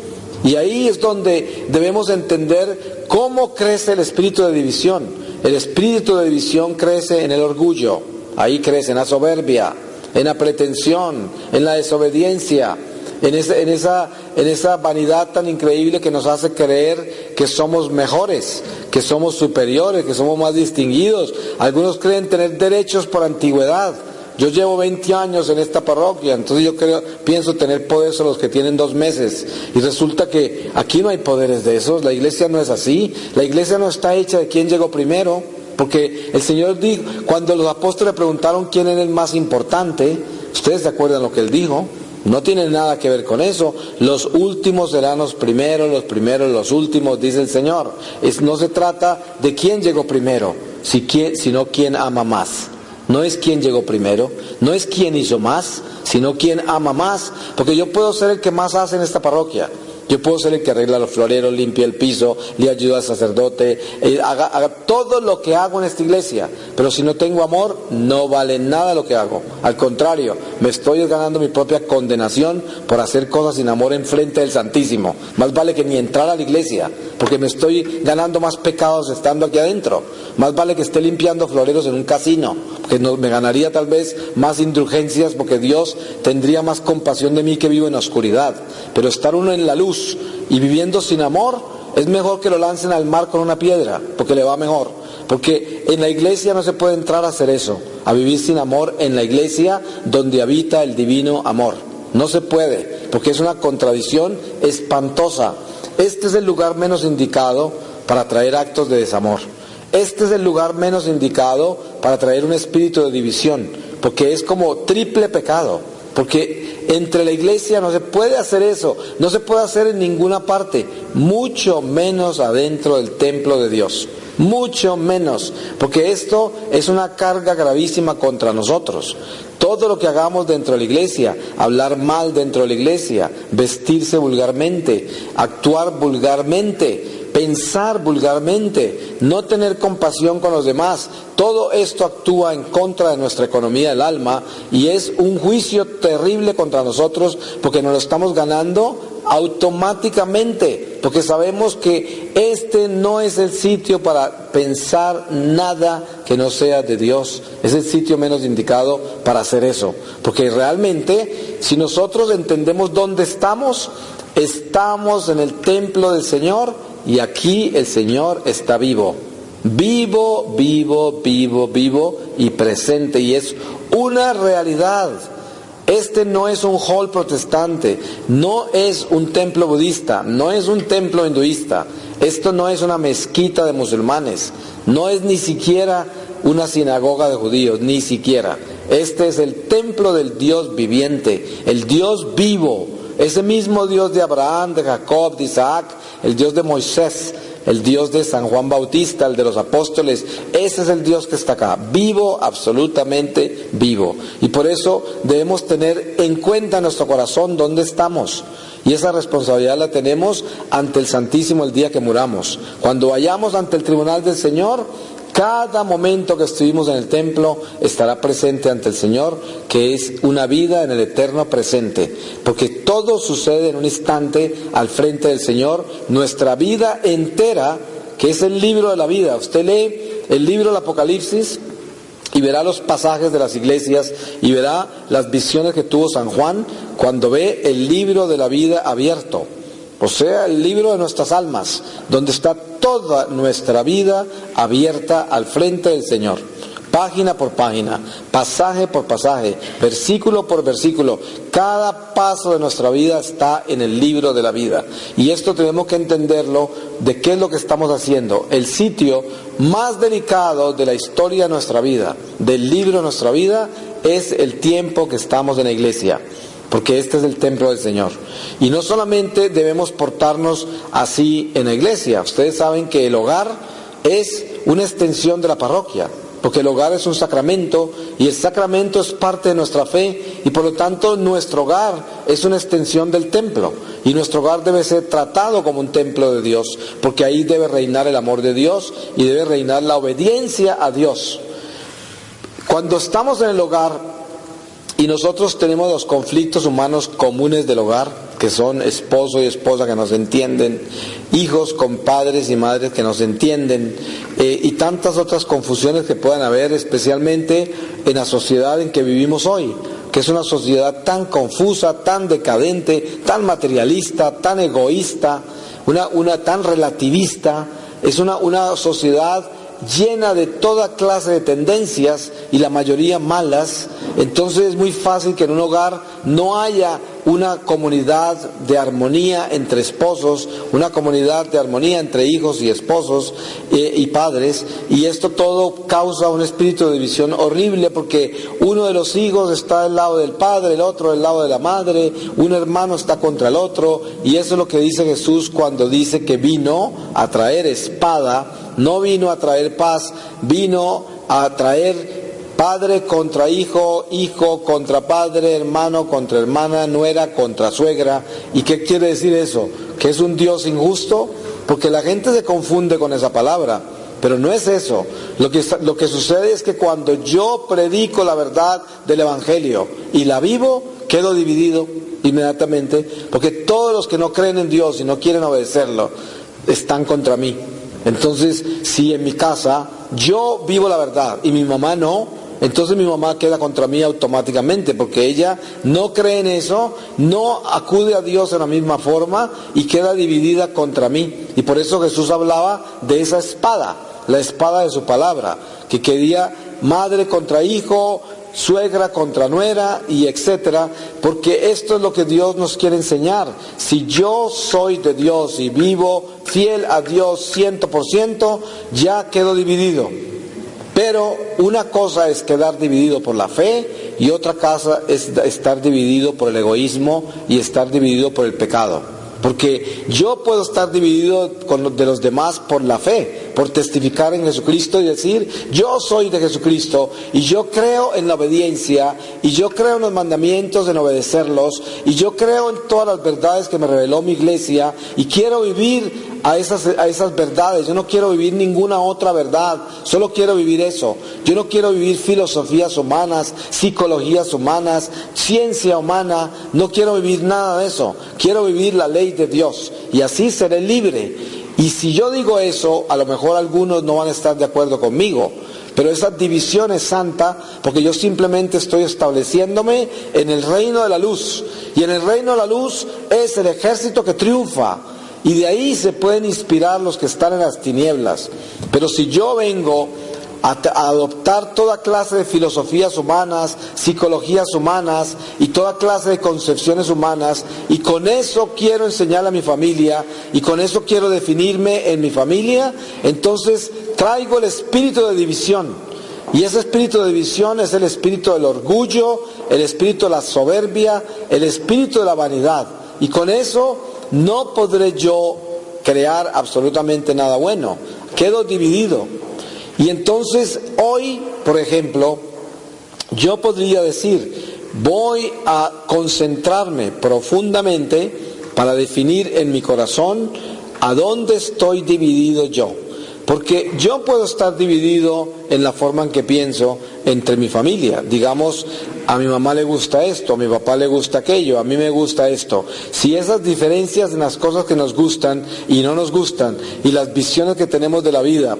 Y ahí es donde debemos entender cómo crece el espíritu de división. El espíritu de división crece en el orgullo, ahí crece en la soberbia, en la pretensión, en la desobediencia, en esa vanidad tan increíble que nos hace creer que somos mejores, que somos superiores, que somos más distinguidos. Algunos creen tener derechos por antigüedad. Yo llevo 20 años en esta parroquia, entonces pienso tener poder sobre los que tienen 2 meses. Y resulta que aquí no hay poderes de esos, la iglesia no es así. La iglesia no está hecha de quién llegó primero, porque el Señor dijo, cuando los apóstoles preguntaron quién era el más importante, ustedes se acuerdan lo que Él dijo, no tiene nada que ver con eso. Los últimos serán los primeros los últimos, dice el Señor. No se trata de quién llegó primero, sino quién ama más. No es quién llegó primero, no es quién hizo más, sino quién ama más. Porque yo puedo ser el que más hace en esta parroquia. Yo puedo ser el que arregla los floreros, limpia el piso, le ayuda al sacerdote, haga todo lo que hago en esta iglesia. Pero si no tengo amor, no vale nada lo que hago. Al contrario, me estoy ganando mi propia condenación por hacer cosas sin amor en frente del Santísimo. Más vale que ni entrar a la iglesia, porque me estoy ganando más pecados estando aquí adentro. Más vale que esté limpiando floreros en un casino, porque me ganaría tal vez más indulgencias, porque Dios tendría más compasión de mí que vivo en la oscuridad. Pero estar uno en la luz y viviendo sin amor, es mejor que lo lancen al mar con una piedra, porque le va mejor. Porque en la iglesia no se puede entrar a hacer eso, a vivir sin amor en la iglesia donde habita el divino amor. No se puede, porque es una contradicción espantosa. Este es el lugar menos indicado para traer actos de desamor. Este es el lugar menos indicado para traer un espíritu de división, porque es como triple pecado. Porque entre la iglesia no se puede hacer eso, no se puede hacer en ninguna parte, mucho menos adentro del templo de Dios, mucho menos, porque esto es una carga gravísima contra nosotros. Todo lo que hagamos dentro de la iglesia, hablar mal dentro de la iglesia, vestirse vulgarmente, actuar vulgarmente, pensar vulgarmente, no tener compasión con los demás, todo esto actúa en contra de nuestra economía del alma y es un juicio terrible contra nosotros, porque nos lo estamos ganando automáticamente, porque sabemos que este no es el sitio para pensar nada que no sea de Dios. Es el sitio menos indicado para hacer eso, porque realmente si nosotros entendemos dónde estamos en el templo del Señor. Y aquí el Señor está vivo, vivo y presente, y es una realidad. Este no es un hall protestante, no es un templo budista, no es un templo hinduista. Esto no es una mezquita de musulmanes, no es ni siquiera una sinagoga de judíos, ni siquiera. Este es el templo del Dios viviente, el Dios vivo, ese mismo Dios de Abraham, de Jacob, de Isaac, el Dios de Moisés, el Dios de San Juan Bautista, el de los apóstoles. Ese es el Dios que está acá, vivo, absolutamente vivo. Y por eso debemos tener en cuenta en nuestro corazón dónde estamos. Y esa responsabilidad la tenemos ante el Santísimo el día que muramos. Cuando vayamos ante el tribunal del Señor, cada momento que estuvimos en el templo estará presente ante el Señor, que es una vida en el eterno presente. Porque todo sucede en un instante al frente del Señor. Nuestra vida entera, que es el libro de la vida. Usted lee el libro del Apocalipsis y verá los pasajes de las iglesias y verá las visiones que tuvo San Juan cuando ve el libro de la vida abierto. O sea, el libro de nuestras almas, donde está toda nuestra vida abierta al frente del Señor. Página por página, pasaje por pasaje, versículo por versículo. Cada paso de nuestra vida está en el libro de la vida. Y esto tenemos que entenderlo de qué es lo que estamos haciendo. El sitio más delicado de la historia de nuestra vida, del libro de nuestra vida, es el tiempo que estamos en la iglesia. Porque este es el templo del Señor. Y no solamente debemos portarnos así en la iglesia. Ustedes saben que el hogar es una extensión de la parroquia. Porque el hogar es un sacramento y el sacramento es parte de nuestra fe. Y por lo tanto nuestro hogar es una extensión del templo. Y nuestro hogar debe ser tratado como un templo de Dios. Porque ahí debe reinar el amor de Dios y debe reinar la obediencia a Dios. Cuando estamos en el hogar y nosotros tenemos los conflictos humanos comunes del hogar, que son esposo y esposa que nos entienden, hijos con padres y madres que nos entienden, y tantas otras confusiones que puedan haber, especialmente en la sociedad en que vivimos hoy, que es una sociedad tan confusa, tan decadente, tan materialista, tan egoísta, una tan relativista. Es una sociedad llena de toda clase de tendencias y la mayoría malas. Entonces es muy fácil que en un hogar no haya una comunidad de armonía entre esposos, una comunidad de armonía entre hijos y esposos y padres, y esto todo causa un espíritu de división horrible, porque uno de los hijos está del lado del padre, el otro del lado de la madre, un hermano está contra el otro, y eso es lo que dice Jesús cuando dice que vino a traer espada. No vino a traer paz, vino a traer padre contra hijo, hijo contra padre, hermano contra hermana, nuera contra suegra. ¿Y qué quiere decir eso? ¿Que es un Dios injusto? Porque la gente se confunde con esa palabra, pero no es eso. Lo que sucede es que cuando yo predico la verdad del Evangelio y la vivo, quedo dividido inmediatamente, porque todos los que no creen en Dios y no quieren obedecerlo están contra mí. Entonces, si en mi casa yo vivo la verdad y mi mamá no, entonces mi mamá queda contra mí automáticamente, porque ella no cree en eso, no acude a Dios en la misma forma y queda dividida contra mí. Y por eso Jesús hablaba de esa espada, la espada de su palabra, que quería madre contra hijo, suegra contra nuera y etcétera, porque esto es lo que Dios nos quiere enseñar. Si yo soy de Dios y vivo fiel a Dios 100%, ya quedo dividido. Pero una cosa es quedar dividido por la fe y otra cosa es estar dividido por el egoísmo y estar dividido por el pecado. Porque yo puedo estar dividido de los demás por la fe, por testificar en Jesucristo y decir, yo soy de Jesucristo y yo creo en la obediencia y yo creo en los mandamientos, en obedecerlos, y yo creo en todas las verdades que me reveló mi iglesia y quiero vivir a esas verdades. Yo no quiero vivir ninguna otra verdad, solo quiero vivir eso. Yo no quiero vivir filosofías humanas, psicologías humanas, ciencia humana, no quiero vivir nada de eso. Quiero vivir la ley de Dios y así seré libre. Y si yo digo eso, a lo mejor algunos no van a estar de acuerdo conmigo, pero esa división es santa, porque yo simplemente estoy estableciéndome en el reino de la luz, y en el reino de la luz es el ejército que triunfa, y de ahí se pueden inspirar los que están en las tinieblas. Pero si yo vengo a adoptar toda clase de filosofías humanas, psicologías humanas y toda clase de concepciones humanas, y con eso quiero enseñar a mi familia y con eso quiero definirme en mi familia, entonces traigo el espíritu de división. Y ese espíritu de división es el espíritu del orgullo, el espíritu de la soberbia, el espíritu de la vanidad. Y con eso no podré yo crear absolutamente nada bueno. Quedo dividido. Y entonces hoy, por ejemplo, yo podría decir, voy a concentrarme profundamente para definir en mi corazón a dónde estoy dividido yo. Porque yo puedo estar dividido en la forma en que pienso entre mi familia. Digamos, a mi mamá le gusta esto, a mi papá le gusta aquello, a mí me gusta esto. Si esas diferencias en las cosas que nos gustan y no nos gustan, y las visiones que tenemos de la vida,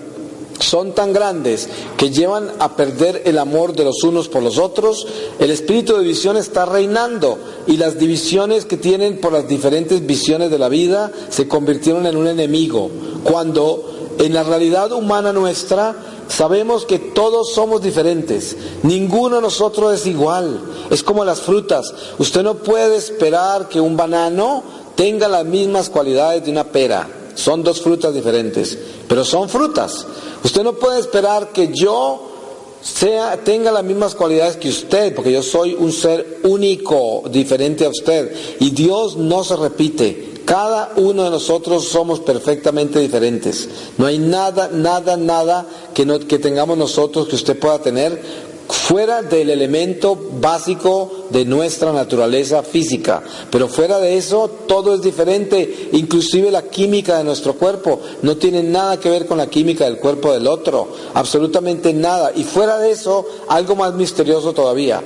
son tan grandes que llevan a perder el amor de los unos por los otros, el espíritu de división está reinando, y las divisiones que tienen por las diferentes visiones de la vida se convirtieron en un enemigo, cuando en la realidad humana nuestra sabemos que todos somos diferentes, ninguno de nosotros es igual. Es como las frutas, usted no puede esperar que un banano tenga las mismas cualidades de una pera. Son dos frutas diferentes, pero son frutas. Usted no puede esperar que yo tenga las mismas cualidades que usted, porque yo soy un ser único, diferente a usted. Y Dios no se repite. Cada uno de nosotros somos perfectamente diferentes. No hay nada que tengamos nosotros que usted pueda tener fuera del elemento básico de nuestra naturaleza física. Pero fuera de eso, todo es diferente. Inclusive la química de nuestro cuerpo no tiene nada que ver con la química del cuerpo del otro. Absolutamente nada. Y fuera de eso, algo más misterioso todavía.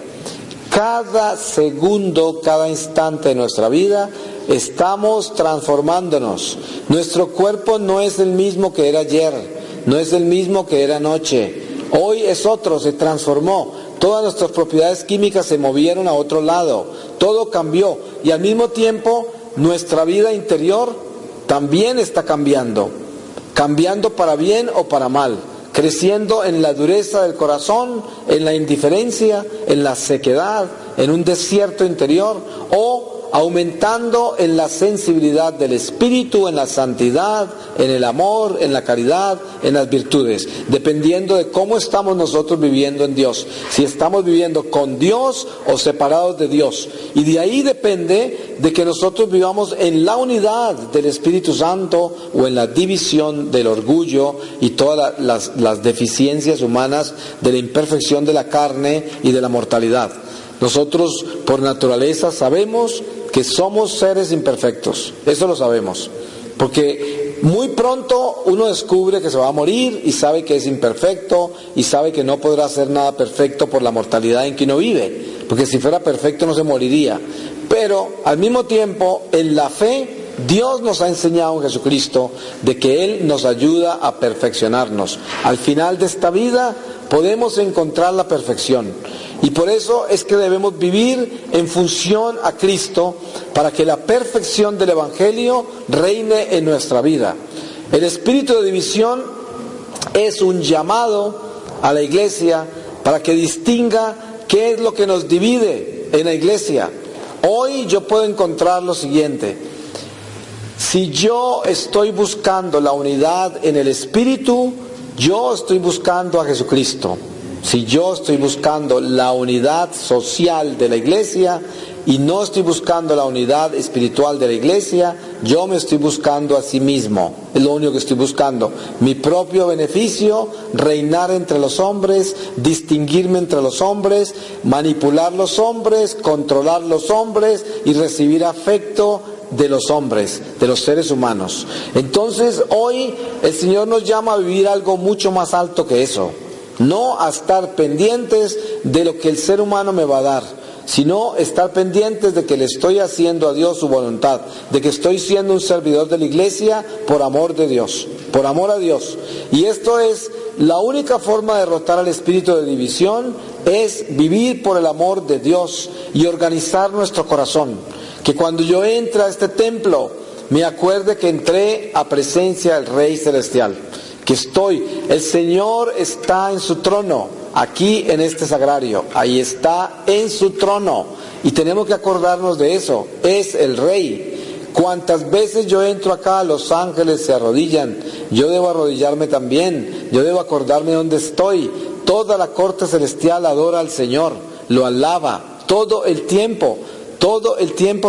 Cada segundo, cada instante de nuestra vida, estamos transformándonos. Nuestro cuerpo no es el mismo que era ayer, no es el mismo que era anoche. Hoy es otro, se transformó. Todas nuestras propiedades químicas se movieron a otro lado. Todo cambió. Y al mismo tiempo, nuestra vida interior también está cambiando. Cambiando para bien o para mal. Creciendo en la dureza del corazón, en la indiferencia, en la sequedad, en un desierto interior, o aumentando en la sensibilidad del espíritu, en la santidad, en el amor, en la caridad, en las virtudes, dependiendo de cómo estamos nosotros viviendo en Dios, si estamos viviendo con Dios o separados de Dios. Y de ahí depende de que nosotros vivamos en la unidad del Espíritu Santo o en la división del orgullo y todas las deficiencias humanas, de la imperfección de la carne y de la mortalidad. Nosotros por naturaleza sabemos que somos seres imperfectos, eso lo sabemos, porque muy pronto uno descubre que se va a morir y sabe que es imperfecto y sabe que no podrá hacer nada perfecto por la mortalidad en que uno vive, porque si fuera perfecto no se moriría. Pero al mismo tiempo, en la fe, Dios nos ha enseñado en Jesucristo de que Él nos ayuda a perfeccionarnos. Al final de esta vida podemos encontrar la perfección. Y por eso es que debemos vivir en función a Cristo, para que la perfección del Evangelio reine en nuestra vida. El espíritu de división es un llamado a la iglesia para que distinga qué es lo que nos divide en la iglesia. Hoy yo puedo encontrar lo siguiente: si yo estoy buscando la unidad en el espíritu, yo estoy buscando a Jesucristo. Si yo estoy buscando la unidad social de la iglesia y no estoy buscando la unidad espiritual de la iglesia, yo me estoy buscando a sí mismo. Es lo único que estoy buscando. Mi propio beneficio, reinar entre los hombres, distinguirme entre los hombres, manipular los hombres, controlar los hombres y recibir afecto de los hombres, de los seres humanos. Entonces hoy el Señor nos llama a vivir algo mucho más alto que eso. No a estar pendientes de lo que el ser humano me va a dar, sino estar pendientes de que le estoy haciendo a Dios su voluntad, de que estoy siendo un servidor de la iglesia por amor de Dios, por amor a Dios. Y esto es la única forma de derrotar al espíritu de división, es vivir por el amor de Dios y organizar nuestro corazón. Que cuando yo entre a este templo, me acuerde que entré a presencia del Rey Celestial. Aquí estoy. El Señor está en su trono, aquí en este sagrario. Ahí está en su trono. Y tenemos que acordarnos de eso. Es el Rey. Cuantas veces yo entro acá, los ángeles se arrodillan. Yo debo arrodillarme también. Yo debo acordarme de dónde estoy. Toda la corte celestial adora al Señor. Lo alaba todo el tiempo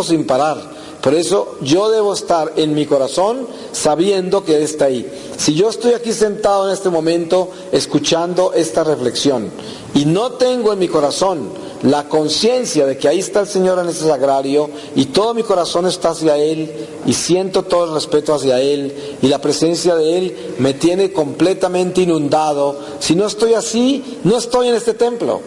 sin parar. Por eso yo debo estar en mi corazón sabiendo que Él está ahí. Si yo estoy aquí sentado en este momento escuchando esta reflexión y no tengo en mi corazón la conciencia de que ahí está el Señor en ese sagrario y todo mi corazón está hacia Él y siento todo el respeto hacia Él y la presencia de Él me tiene completamente inundado, si no estoy así, no estoy en este templo.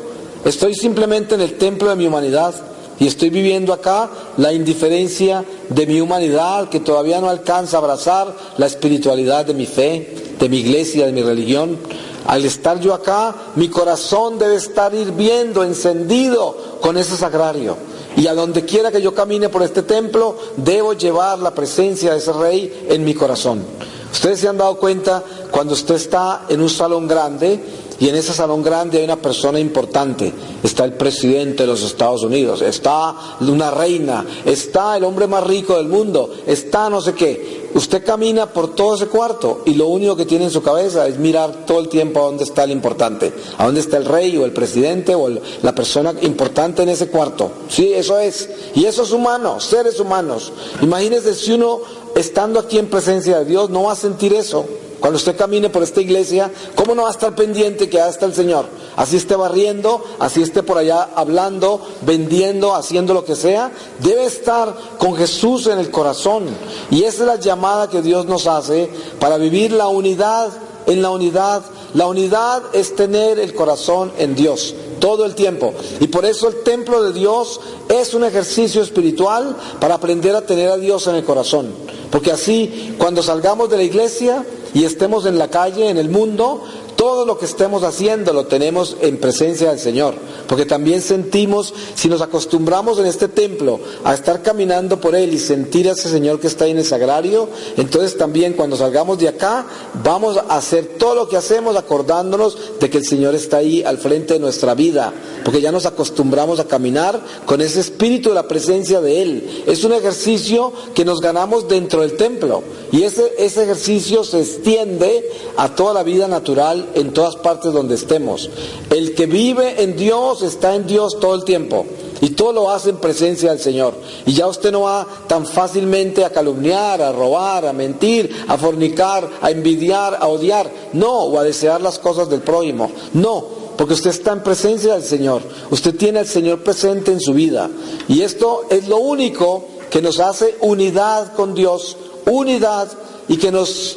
Estoy simplemente en el templo de mi humanidad y estoy viviendo acá la indiferencia de mi humanidad que todavía no alcanza a abrazar la espiritualidad de mi fe, de mi iglesia, de mi religión. Al estar yo acá, mi corazón debe estar hirviendo, encendido con ese sagrario. Y a donde quiera que yo camine por este templo, debo llevar la presencia de ese Rey en mi corazón. Ustedes se han dado cuenta cuando usted está en un salón grande y en ese salón grande hay una persona importante. Está el presidente de los Estados Unidos, está una reina, está el hombre más rico del mundo, está no sé qué. Usted camina por todo ese cuarto y lo único que tiene en su cabeza es mirar todo el tiempo a dónde está el importante, a dónde está el rey o el presidente o la persona importante en ese cuarto. Sí, eso es. Y eso es humano, seres humanos. Imagínese si uno, estando aquí en presencia de Dios, no va a sentir eso. Cuando usted camine por esta iglesia, ¿cómo no va a estar pendiente que allá está el Señor? Así esté barriendo, así esté por allá hablando, vendiendo, haciendo lo que sea, debe estar con Jesús en el corazón. Y esa es la llamada que Dios nos hace para vivir la unidad en la unidad. La unidad es tener el corazón en Dios todo el tiempo. Y por eso el templo de Dios es un ejercicio espiritual para aprender a tener a Dios en el corazón. Porque así, cuando salgamos de la iglesia y estemos en la calle, en el mundo, todo lo que estemos haciendo lo tenemos en presencia del Señor. Porque también sentimos, si nos acostumbramos en este templo a estar caminando por Él y sentir a ese Señor que está ahí en el sagrario, entonces también cuando salgamos de acá, vamos a hacer todo lo que hacemos acordándonos de que el Señor está ahí al frente de nuestra vida. Porque ya nos acostumbramos a caminar con ese espíritu de la presencia de Él. Es un ejercicio que nos ganamos dentro del templo. Y ese ejercicio se extiende a toda la vida natural en todas partes donde estemos. El que vive en Dios está en Dios todo el tiempo y todo lo hace en presencia del Señor. Y ya usted no va tan fácilmente a calumniar, a robar, a mentir, a fornicar, a envidiar, a odiar, no, o a desear las cosas del prójimo, no, porque usted está en presencia del Señor. Usted tiene al Señor presente en su vida y esto es lo único que nos hace unidad con Dios, unidad, y que nos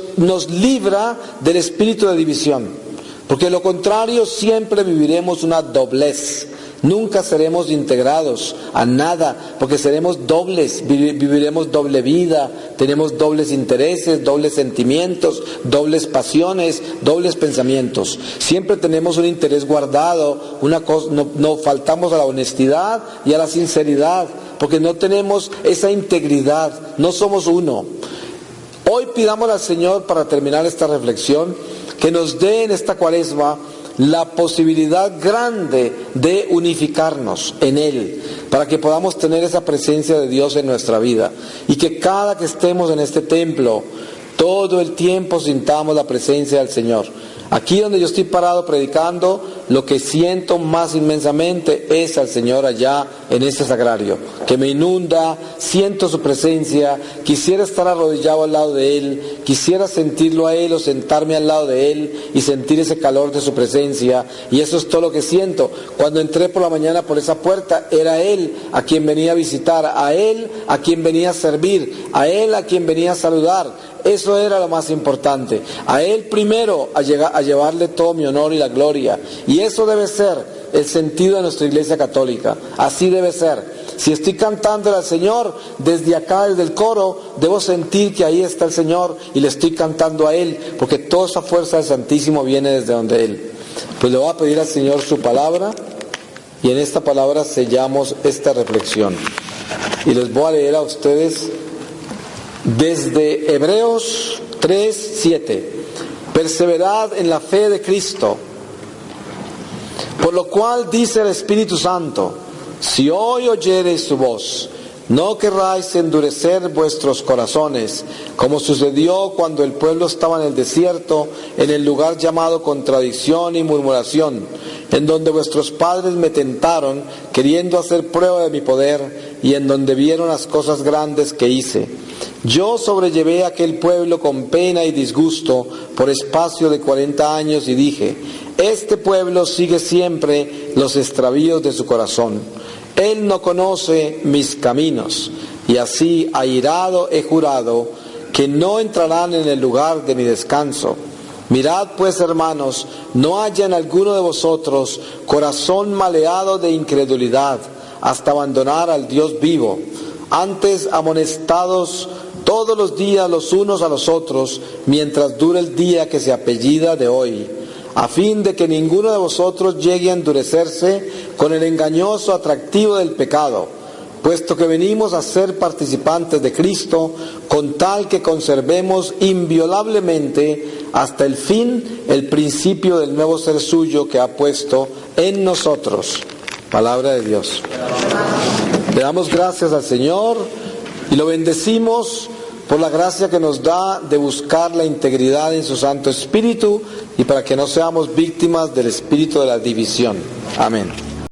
libra del espíritu de división. Porque de lo contrario siempre viviremos una doblez. Nunca seremos integrados a nada, porque seremos dobles, viviremos doble vida, tenemos dobles intereses, dobles sentimientos, dobles pasiones, dobles pensamientos. Siempre tenemos un interés guardado, una cosa, no faltamos a la honestidad y a la sinceridad, porque no tenemos esa integridad, no somos uno. Hoy pidamos al Señor, para terminar esta reflexión, que nos dé en esta Cuaresma la posibilidad grande de unificarnos en Él, para que podamos tener esa presencia de Dios en nuestra vida, y que cada que estemos en este templo, todo el tiempo sintamos la presencia del Señor. Aquí donde yo estoy parado predicando, lo que siento más inmensamente es al Señor allá en este sagrario, que me inunda, siento su presencia, quisiera estar arrodillado al lado de Él, quisiera sentirlo a Él o sentarme al lado de Él y sentir ese calor de su presencia, y eso es todo lo que siento. Cuando entré por la mañana por esa puerta, era Él a quien venía a visitar, a Él a quien venía a servir, a Él a quien venía a saludar. Eso era lo más importante. A Él primero a llevarle todo mi honor y la gloria. Y eso debe ser el sentido de nuestra Iglesia Católica. Así debe ser. Si estoy cantando al Señor, desde acá, desde el coro, debo sentir que ahí está el Señor y le estoy cantando a Él, porque toda esa fuerza del Santísimo viene desde donde Él. Pues le voy a pedir al Señor su palabra, y en esta palabra sellamos esta reflexión. Y les voy a leer a ustedes desde Hebreos 3:7. perseverad en la fe de Cristo. Por lo cual dice el Espíritu Santo, si hoy oyereis su voz, no querráis endurecer vuestros corazones, como sucedió cuando el pueblo estaba en el desierto, en el lugar llamado contradicción y murmuración, en donde vuestros padres me tentaron, queriendo hacer prueba de mi poder, y en donde vieron las cosas grandes que hice. Yo sobrellevé a aquel pueblo con pena y disgusto por espacio de 40 años y dije, este pueblo sigue siempre los extravíos de su corazón. Él no conoce mis caminos, y así airado he jurado que no entrarán en el lugar de mi descanso. Mirad pues, hermanos, no haya en alguno de vosotros corazón maleado de incredulidad, hasta abandonar al Dios vivo. Antes amonestados todos los días los unos a los otros, mientras dure el día que se apellida de hoy, a fin de que ninguno de vosotros llegue a endurecerse con el engañoso atractivo del pecado, puesto que venimos a ser participantes de Cristo, con tal que conservemos inviolablemente hasta el fin el principio del nuevo ser suyo que ha puesto en nosotros. Palabra de Dios. Le damos gracias al Señor y lo bendecimos por la gracia que nos da de buscar la integridad en su Santo Espíritu y para que no seamos víctimas del espíritu de la división. Amén.